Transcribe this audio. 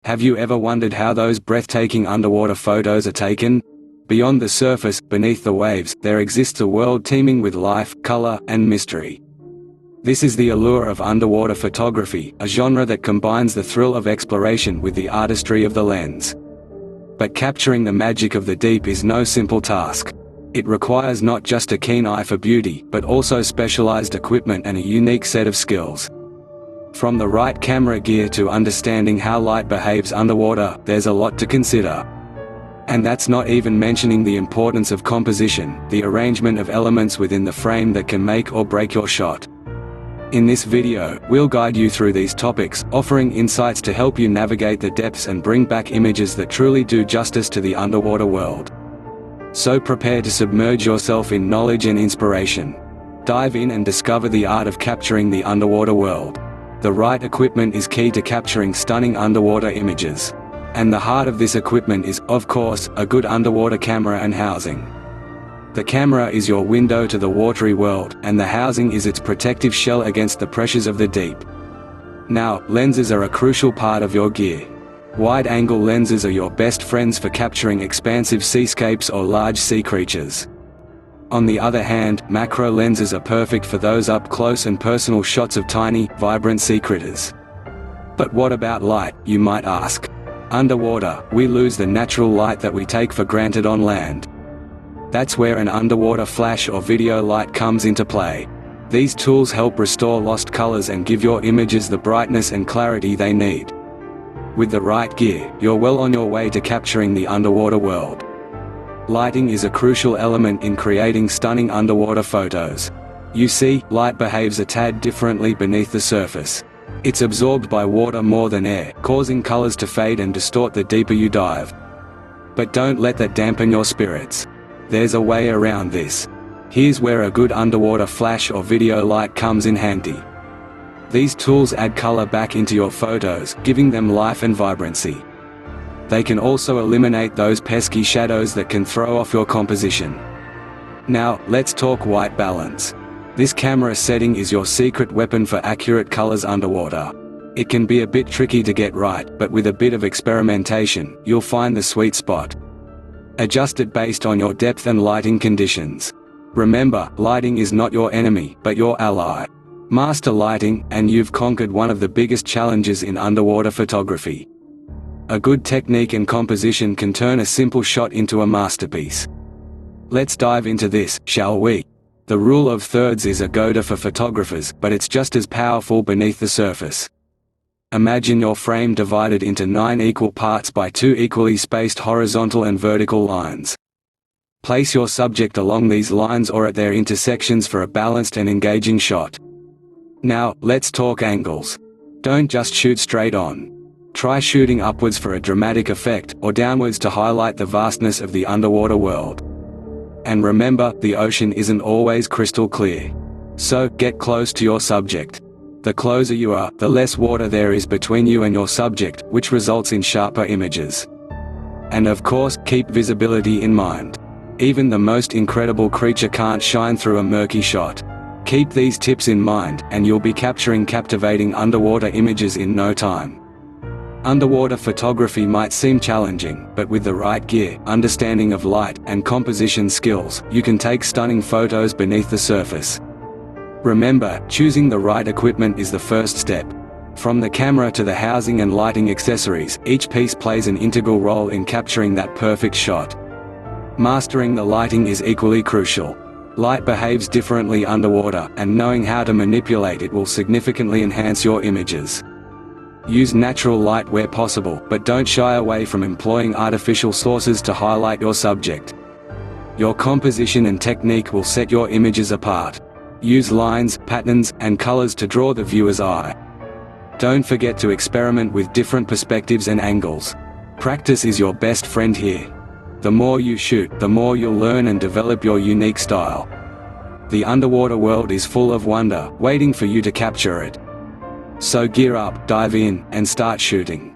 Have you ever wondered how those breathtaking underwater photos are taken? Beyond the surface, beneath the waves, there exists a world teeming with life, color, and mystery. This is the allure of underwater photography, a genre that combines the thrill of exploration with the artistry of the lens. But capturing the magic of the deep is no simple task. It requires not just a keen eye for beauty, but also specialized equipment and a unique set of skills. From the right camera gear to understanding how light behaves underwater, there's a lot to consider. And that's not even mentioning the importance of composition, the arrangement of elements within the frame that can make or break your shot. In this video, we'll guide you through these topics, offering insights to help you navigate the depths and bring back images that truly do justice to the underwater world. So prepare to submerge yourself in knowledge and inspiration. Dive in and discover the art of capturing the underwater world. The right equipment is key to capturing stunning underwater images. And the heart of this equipment is, of course, a good underwater camera and housing. The camera is your window to the watery world, and the housing is its protective shell against the pressures of the deep. Now, lenses are a crucial part of your gear. Wide-angle lenses are your best friends for capturing expansive seascapes or large sea creatures. On the other hand, macro lenses are perfect for those up-close and personal shots of tiny, vibrant sea critters. But what about light, you might ask? Underwater, we lose the natural light that we take for granted on land. That's where an underwater flash or video light comes into play. These tools help restore lost colors and give your images the brightness and clarity they need. With the right gear, you're well on your way to capturing the underwater world. Lighting is a crucial element in creating stunning underwater photos. You see, light behaves a tad differently beneath the surface. It's absorbed by water more than air, causing colors to fade and distort the deeper you dive. But don't let that dampen your spirits. There's a way around this. Here's where a good underwater flash or video light comes in handy. These tools add color back into your photos, giving them life and vibrancy. They can also eliminate those pesky shadows that can throw off your composition. Now, let's talk white balance. This camera setting is your secret weapon for accurate colors underwater. It can be a bit tricky to get right, but with a bit of experimentation, you'll find the sweet spot. Adjust it based on your depth and lighting conditions. Remember, lighting is not your enemy, but your ally. Master lighting, and you've conquered one of the biggest challenges in underwater photography. A good technique and composition can turn a simple shot into a masterpiece. Let's dive into this, shall we? The rule of thirds is a go-to for photographers, but it's just as powerful beneath the surface. Imagine your frame divided into 9 equal parts by 2 equally spaced horizontal and vertical lines. Place your subject along these lines or at their intersections for a balanced and engaging shot. Now, let's talk angles. Don't just shoot straight on. Try shooting upwards for a dramatic effect, or downwards to highlight the vastness of the underwater world. And remember, the ocean isn't always crystal clear. So, get close to your subject. The closer you are, the less water there is between you and your subject, which results in sharper images. And of course, keep visibility in mind. Even the most incredible creature can't shine through a murky shot. Keep these tips in mind, and you'll be capturing captivating underwater images in no time. Underwater photography might seem challenging, but with the right gear, understanding of light, and composition skills, you can take stunning photos beneath the surface. Remember, choosing the right equipment is the first step. From the camera to the housing and lighting accessories, each piece plays an integral role in capturing that perfect shot. Mastering the lighting is equally crucial. Light behaves differently underwater, and knowing how to manipulate it will significantly enhance your images. Use natural light where possible, but don't shy away from employing artificial sources to highlight your subject. Your composition and technique will set your images apart. Use lines, patterns, and colors to draw the viewer's eye. Don't forget to experiment with different perspectives and angles. Practice is your best friend here. The more you shoot, the more you'll learn and develop your unique style. The underwater world is full of wonder, waiting for you to capture it. So gear up, dive in, and start shooting.